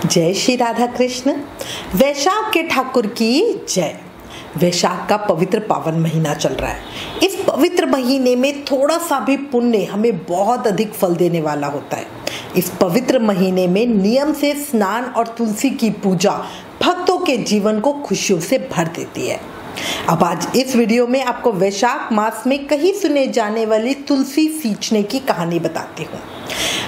जय श्री राधा कृष्ण। वैशाख के ठाकुर की जय। वैशाख का पवित्र पावन महीना चल रहा है। इस पवित्र महीने में थोड़ा सा भी पुण्य हमें बहुत अधिक फल देने वाला होता है। इस पवित्र महीने में नियम से स्नान और तुलसी की पूजा भक्तों के जीवन को खुशियों से भर देती है। अब आज इस वीडियो में आपको वैशाख मास में कहीं सुने जाने वाली तुलसी सींचने की कहानी बताती हूँ।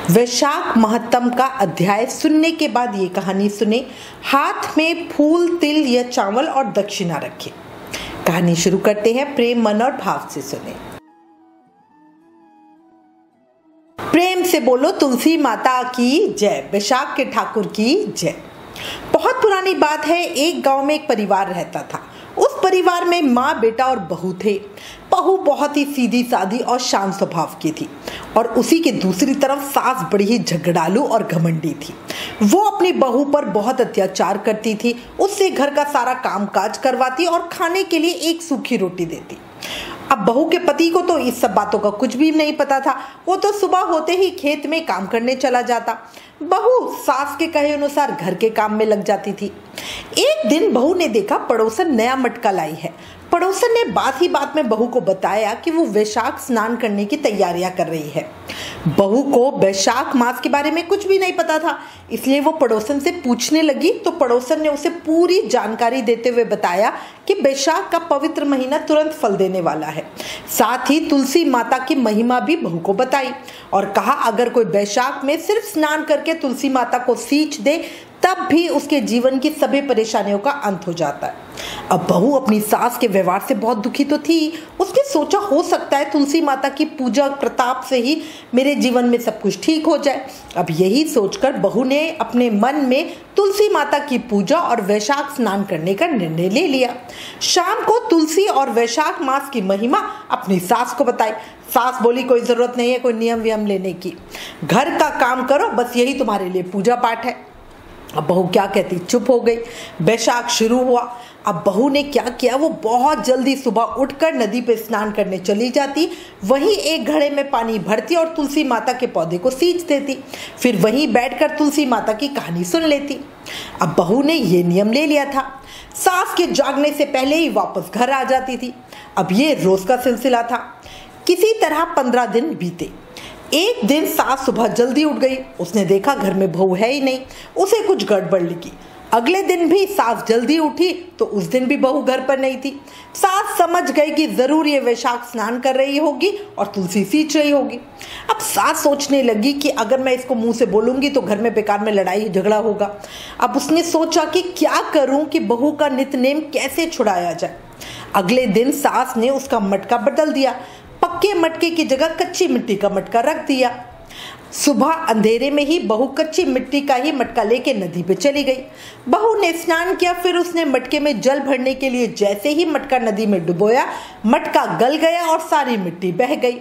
वैशाख महत्तम का अध्याय सुनने के बाद ये कहानी सुने। हाथ में फूल, तिल या चावल और दक्षिणा रखें। कहानी शुरू करते हैं। प्रेम, मन और भाव से सुने। प्रेम से बोलो तुलसी माता की जय। वैशाख के ठाकुर की जय। बहुत पुरानी बात है। एक गांव में एक परिवार रहता था। उस परिवार में माँ, बेटा और बहू थे। बहू बहुत ही सीधी सादी और शांत स्वभाव की थी और उसी के दूसरी तरफ सास बड़ी ही झगड़ालू और घमंडी थी। वो अपनी बहू पर बहुत अत्याचार करती थी, उससे घर का सारा कामकाज करवाती और खाने के लिए एक सूखी रोटी देती। अब बहू के पति को तो इस सब बातों का कुछ भी नहीं पता था। वो तो सुबह होते ही खेत में काम करने चला जाता। बहू सास के कहे अनुसार घर के काम में लग जाती थी। एक दिन बहू ने देखा पड़ोसन नया मटका लाई है। पड़ोसन ने बात ही बात में बहू को बताया कि वो वैशाख स्नान करने की तैयारियां कर रही है। बहू को वैशाख मास के बारे में कुछ भी नहीं पता था, इसलिए वो पड़ोसन से पूछने लगी तो पड़ोसन ने उसे पूरी जानकारी देते हुए बताया कि वैशाख का पवित्र महीना तुरंत फल देने वाला है। साथ ही तुलसी माता की महिमा भी बहू को बताई और कहा अगर कोई वैशाख में सिर्फ स्नान करके तुलसी माता को सींच दे तब भी उसके जीवन की सभी परेशानियों का अंत हो जाता है। अब बहू अपनी सास के व्यवहार से बहुत दुखी तो थी। उसने सोचा हो सकता है तुलसी माता की पूजा प्रताप से ही मेरे जीवन में सब कुछ ठीक हो जाए। अब यही सोचकर बहू ने अपने मन में तुलसी माता की पूजा और वैशाख स्नान करने का निर्णय ले लिया। शाम को तुलसी और वैशाख मास की महिमा अपनी सास को बताई। सास बोली कोई जरूरत नहीं है कोई नियम वियम लेने की, घर का काम करो, बस यही तुम्हारे लिए पूजा पाठ है। अब बहू क्या कहती, चुप हो गई। वैशाख शुरू हुआ। अब बहू ने क्या किया, वो बहुत जल्दी सुबह उठकर नदी पे स्नान करने चली जाती, वहीं एक घड़े में पानी भरती और तुलसी माता के पौधे को सींच देती। फिर वहीं बैठकर तुलसी माता की कहानी सुन लेती। अब बहू ने ये नियम ले लिया था। सास के जागने से पहले ही वापस घर आ जाती थी। अब ये रोज का सिलसिला था। किसी तरह 15 दिन बीते। एक दिन सास सुबह जल्दी उठ गई। उसने देखा घर में बहू है ही नहीं। उसे कुछ गड़बड़ लगी। अगले दिन भी सास जल्दी उठी तो उस दिन भी बहू घर पर नहीं थी। सास समझ गई कि जरूर ये वैशाख स्नान कर रही होगी और तुलसी सींच रही होगी। अब सास सोचने लगी कि अगर मैं इसको मुंह से बोलूंगी तो घर में बेकार में लड़ाई झगड़ा होगा। अब उसने सोचा कि क्या करूं कि बहू का नित्यनेम कैसे छुड़ाया जाए। अगले दिन सास ने उसका मटका बदल दिया। पक्के मटके की जगह कच्ची मिट्टी का मटका रख दिया। सुबह अंधेरे में ही बहू कच्ची मिट्टी का ही मटका लेके नदी पे चली गई। बहू ने स्नान किया, फिर उसने मटके में जल भरने के लिए जैसे ही मटका नदी में डुबोया, मटका गल गया और सारी मिट्टी बह गई।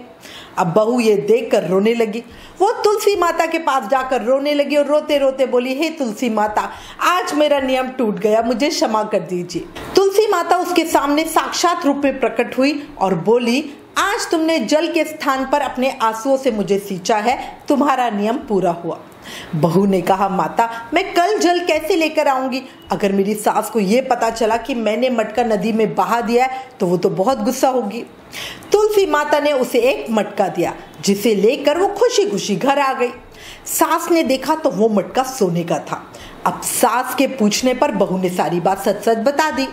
अब बहू ये देखकर रोने लगी। वो तुलसी माता के पास जाकर रोने लगी और रोते रोते बोली, हे तुलसी माता, आज मेरा नियम टूट गया, मुझे क्षमा कर दीजिए। तुलसी माता उसके सामने साक्षात रूप में प्रकट हुई और बोली, आज तुमने जल के स्थान पर अपने आंसुओं से मुझे सींचा है, तुम्हारा नियम पूरा हुआ। बहू ने कहा, माता मैं कल जल कैसे लेकर आऊंगी? अगर मेरी सास को यह पता चला कि मैंने मटका नदी में बहा दिया है तो वो तो बहुत गुस्सा होगी। तुलसी माता ने उसे एक मटका दिया जिसे लेकर वो खुशी खुशी घर आ गई। सास ने देखा तो वो मटका सोने का था। अब सास के पूछने पर बहू ने सारी बात सच सच बता दी।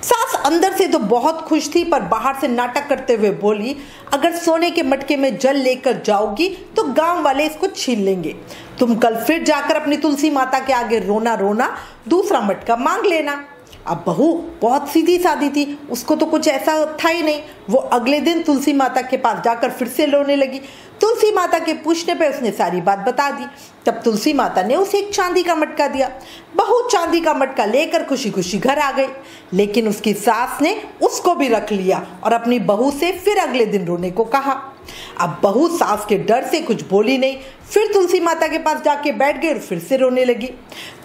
सास अंदर से तो बहुत खुश थी पर बाहर से नाटक करते हुए बोली, अगर सोने के मटके में जल लेकर जाओगी तो गांव वाले इसको छीन लेंगे। तुम कल फिर जाकर अपनी तुलसी माता के आगे रोना रोना, दूसरा मटका मांग लेना। अब बहू बहुत सीधी सादी थी, उसको तो कुछ ऐसा था ही नहीं। वो अगले दिन तुलसी माता के पास जाकर फिर से रोने लगी। तुलसी माता के पूछने पे उसने सारी बात बता दी। तब तुलसी माता ने उसे एक चांदी का मटका दिया। बहू चांदी का मटका लेकर खुशी खुशी घर आ गई, लेकिन उसकी सास ने उसको भी रख लिया और अपनी बहू से फिर अगले दिन रोने को कहा। अब बहू सास के डर से कुछ बोली नहीं। फिर तुलसी माता के पास जाके बैठ गई और फिर से रोने लगी।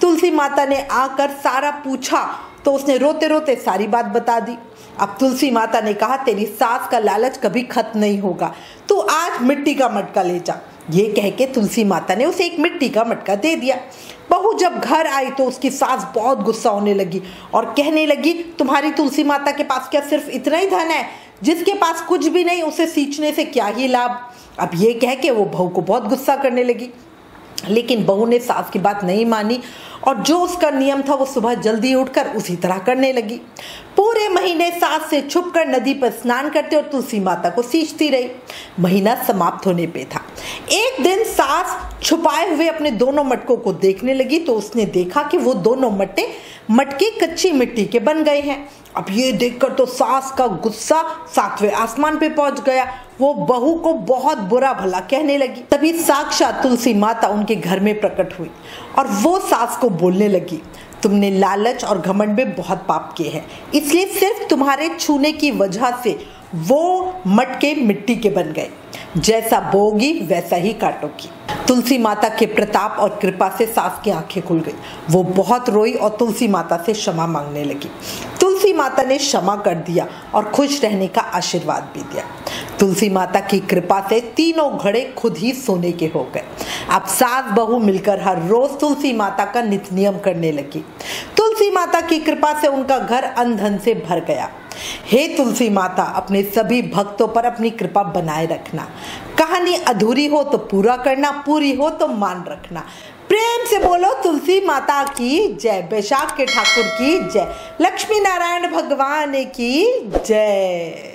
तुलसी माता ने आकर सारा पूछा तो उसने रोते रोते सारी बात बता दी। अब तुलसी माता ने कहा, तेरी सास का लालच कभी खत्म नहीं होगा, तू आज मिट्टी का मटका ले जा। ये कह के तुलसी माता ने उसे एक मिट्टी का मटका दे दिया। बहू जब घर आई तो उसकी सास बहुत गुस्सा होने लगी और कहने लगी, तुम्हारी तुलसी माता के पास क्या सिर्फ इतना ही धन है? जिसके पास कुछ भी नहीं उसे सींचने से क्या ही लाभ? अब ये कह के वो बहू को बहुत गुस्सा करने लगी, लेकिन बहू ने सास की बात नहीं मानी और जो उसका नियम था वो सुबह जल्दी उठकर उसी तरह करने लगी। पूरे महीने सास से छुपकर नदी पर स्नान करते और तुलसी माता को सींचती रही। महीना समाप्त होने पे था। एक दिन सास छुपाए हुए अपने दोनों मटकों को देखने लगी तो उसने देखा कि वो दोनों मटके कच्ची मिट्टी के बन गए हैं। अब ये देखकर तो सास का गुस्सा 7वें आसमान पे पहुंच गया। वो बहू को बहुत बुरा भला कहने लगी। तभी साक्षात तुलसी माता उनके घर में प्रकट हुई और वो सास को बोलने लगी, तुमने लालच और घमंड में बहुत पाप किए हैं, इसलिए सिर्फ तुम्हारे छूने की वजह से वो मटके मिट्टी के बन गए। जैसा बोगी वैसा ही काटोगी। तुलसी माता के प्रताप और कृपा से सास की आंखें खुल गई। वो बहुत रोई और तुलसी माता से क्षमा मांगने लगी। तुलसी माता ने क्षमा कर दिया और खुश रहने का आशीर्वाद भी दिया। तुलसी माता की कृपा से तीनों घड़े खुद ही सोने के हो गए। अब सास बहू मिलकर हर रोज तुलसी माता का नित्य नियम करने लगी। तुलसी माता की कृपा से उनका घर अन्न धन से भर गया। हे तुलसी माता, अपने सभी भक्तों पर अपनी कृपा बनाए रखना। कहानी अधूरी हो तो पूरा करना, पूरी हो तो मान रखना। प्रेम से बोलो तुलसी माता की जय। बैशाख के ठाकुर की जय। लक्ष्मी नारायण भगवान की जय।